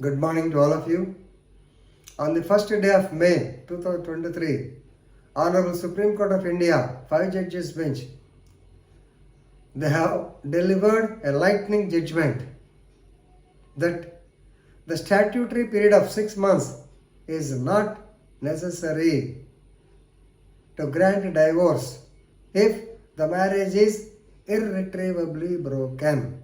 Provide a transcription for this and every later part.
Good morning to all of you. On the first day of May 2023, Honorable Supreme Court of India, 5 judges bench, they have delivered a lightning judgment that the statutory period of 6 months is not necessary to grant divorce if the marriage is irretrievably broken.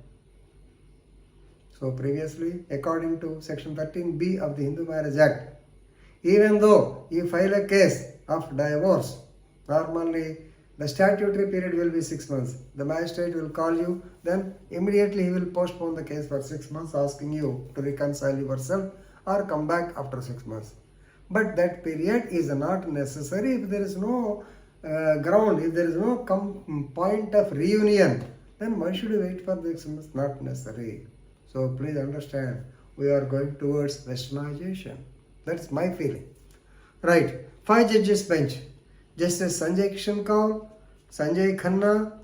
So previously, according to Section 13-b of the Hindu Marriage Act, even though you file a case of divorce, normally the statutory period will be 6 months. The magistrate will call you, then immediately he will postpone the case for 6 months, asking you to reconcile yourself or come back after 6 months. But that period is not necessary if there is no ground, if there is no point of reunion, then why should you wait for the 6 months? Not necessary. So please understand, we are going towards westernization. That's my feeling. Right. 5 judges bench. Justice Sanjay Kishan Kaul, Sanjay Khanna,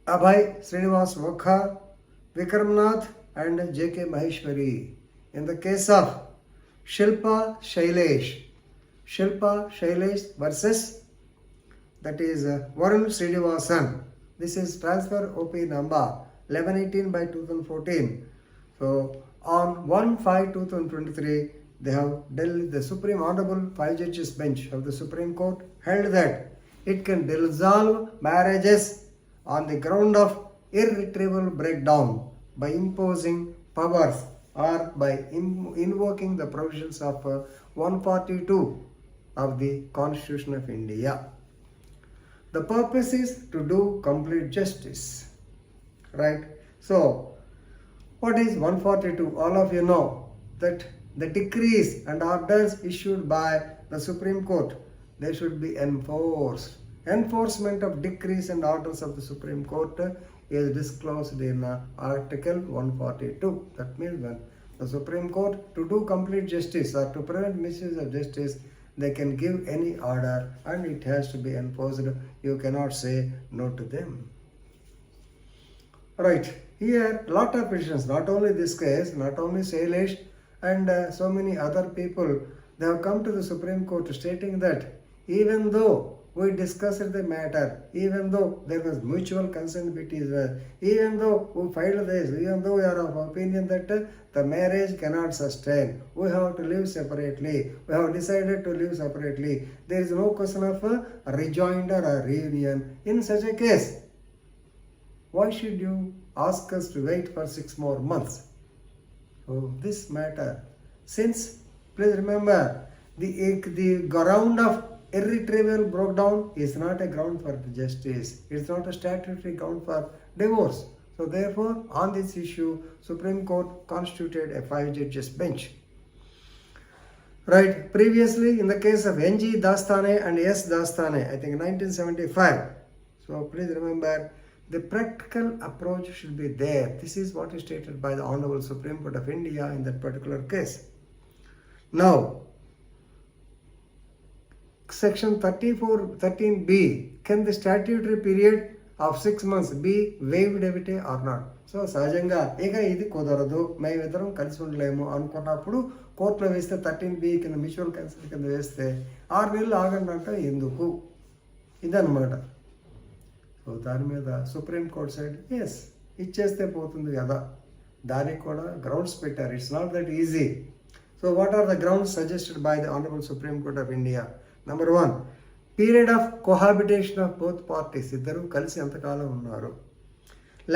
Abhay Srinivas Vakha, Vikramnath and J.K. Maheshwari. In the case of Shilpa Shailesh versus, that is Varun Srinivasan. This is transfer OP number 1118/2014. So on 1/5/2023, they have dealt, the Supreme Honorable 5 judges bench of the Supreme Court held that it can dissolve marriages on the ground of irretrievable breakdown by imposing powers or by invoking the provisions of 142 of the Constitution of India. The purpose is to do complete justice. Right? So, what is 142? All of you know that the decrees and orders issued by the Supreme Court, they should be enforced. Enforcement of decrees and orders of the Supreme Court is disclosed in Article 142. That means when the Supreme Court, to do complete justice or to prevent misuse of justice, they can give any order and it has to be enforced. You cannot say no to them. Right. Here, lot of petitions, not only this case, not only Shailesh and so many other people, they have come to the Supreme Court stating that even though we discussed the matter, even though there was mutual consent between us, even though we filed this, even though we are of opinion that the marriage cannot sustain, we have to live separately, we have decided to live separately, there is no question of a rejoinder or reunion. In such a case, why should you ask us to wait for 6 more months? So this matter, since, please remember, the ground of irretrievable breakdown is not a ground for justice. It's not a statutory ground for divorce. So therefore, on this issue, Supreme Court constituted a 5 judges bench. Right. Previously, in the case of N.G. Dastane and S. Dastane, I think 1975. So please remember, the practical approach should be there. This is what is stated by the Honorable Supreme Court of India in that particular case. Now, Section 13-b, can the statutory period of 6 months be waived or not? So, సహజంగా ఇక ఇది కుదరదు, మేమిద్దరం కలిసి ఉండలేము అనుకున్నప్పుడు కోర్టులో వేస్తే 13b కింద మ్యూచువల్ కన్సెంట్ కింద వేస్తే 6 నెలలు ఆగండి అంటే ఎందుకు? ఇదన్నమాట. సో దాని మీద సుప్రీం కోర్ట్ సైడ్ ఎస్ ఇచ్చేస్తే పోతుంది కదా, దానికి కూడా గ్రౌండ్స్ పెట్టారు. It's not that easy. So what are the grounds suggested by the honourable supreme court of India? Number 1, period of cohabitation of both parties. ఇద్దరు కలిసి ఎంతకాలం ఉన్నారు?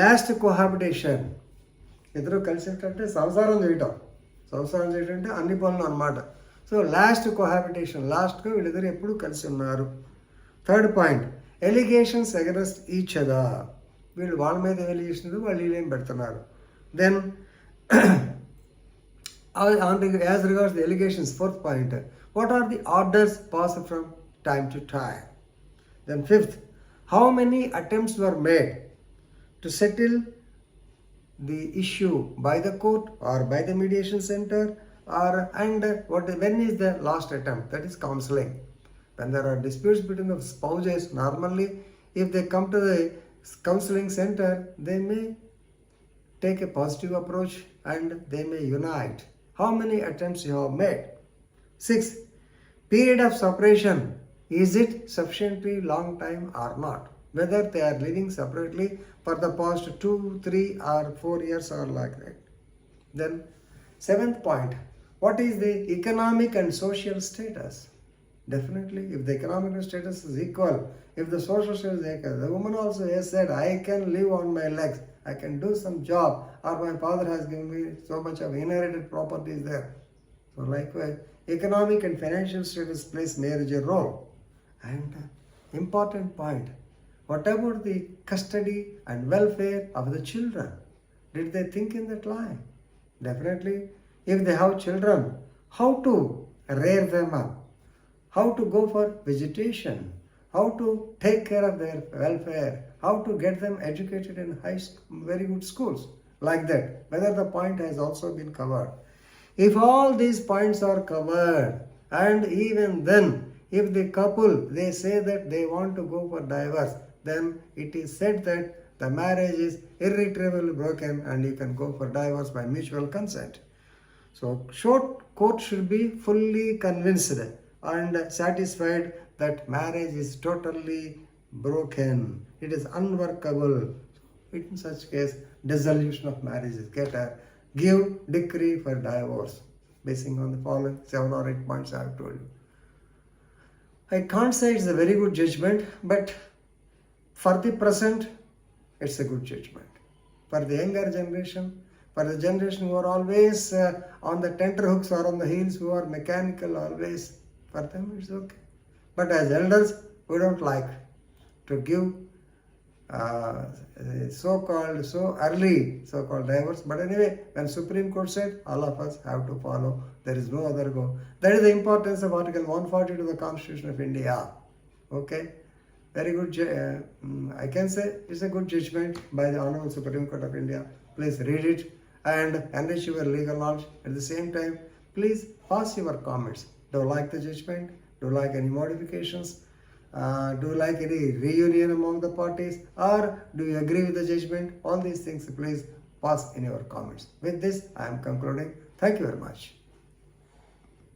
లాస్ట్ కోహాబిటేషన్, ఇద్దరు కలిసి ఏంటంటే సంసారం చేయటం అంటే అన్ని పనులు అన్నమాట. సో లాస్ట్ కోహాబిటేషన్, లాస్ట్గా వీళ్ళిద్దరు ఎప్పుడు కలిసి ఉన్నారు. Third point, allegations against each other. వీళ్ళు వాళ్ళ మీద ఎలిగేషన్, వాళ్ళు వీళ్ళేం పెడుతున్నారు. Then as regards the allegations, fourth point, what are the orders passed from time to time? Then fifth, how many attempts were made to settle the issue by the court or by the mediation center, when is the last attempt? That is counseling. When there are disputes between the spouses, normally if they come to the counseling center, they may take a positive approach and they may unite. How many attempts you have made? 6. Period of separation. Is it sufficiently long time or not? Whether they are living separately for the past 2, 3 or 4 years or like that. Then 7th point. What is the economic and social status? Definitely, if the economic status is equal, if the social status is equal, the woman also has said, I can live on my legs, I can do some job, or my father has given me so much of inherited properties there. So likewise, economic and financial status plays major role. And important point, what about the custody and welfare of the children? Did they think in that line? Definitely, if they have children, how to rear them up? How to go for vegetation, how to take care of their welfare, how to get them educated in very good schools, like that. Whether the point has also been covered. If all these points are covered, and even then, if the couple, they say that they want to go for divorce, then it is said that the marriage is irretrievably broken and you can go for divorce by mutual consent. So, court should be fully convinced and satisfied that marriage is totally broken. It is unworkable. In such case, dissolution of marriage is give decree for divorce, basing on the following 7 or 8 points I have told you. I can't say it's a very good judgment, but for the present, it's a good judgment. For the younger generation, for the generation who are always on the tenterhooks or on the heels, who are mechanical always, for them it's okay. But as elders, we don't like to give so early so-called divorce. But anyway, when Supreme Court said, all of us have to follow. There is no other go. That is the importance of Article 142 of the Constitution of India. Okay? Very good, I can say it's a good judgment by the Honorable Supreme Court of India. Please read it and enrich your legal knowledge. At the same time, please pass your comments. Do you like the judgment? Do you like any modifications? Do you like any reunion among the parties? Or do you agree with the judgment? All these things, please pass in your comments. With this, I am concluding. Thank you very much.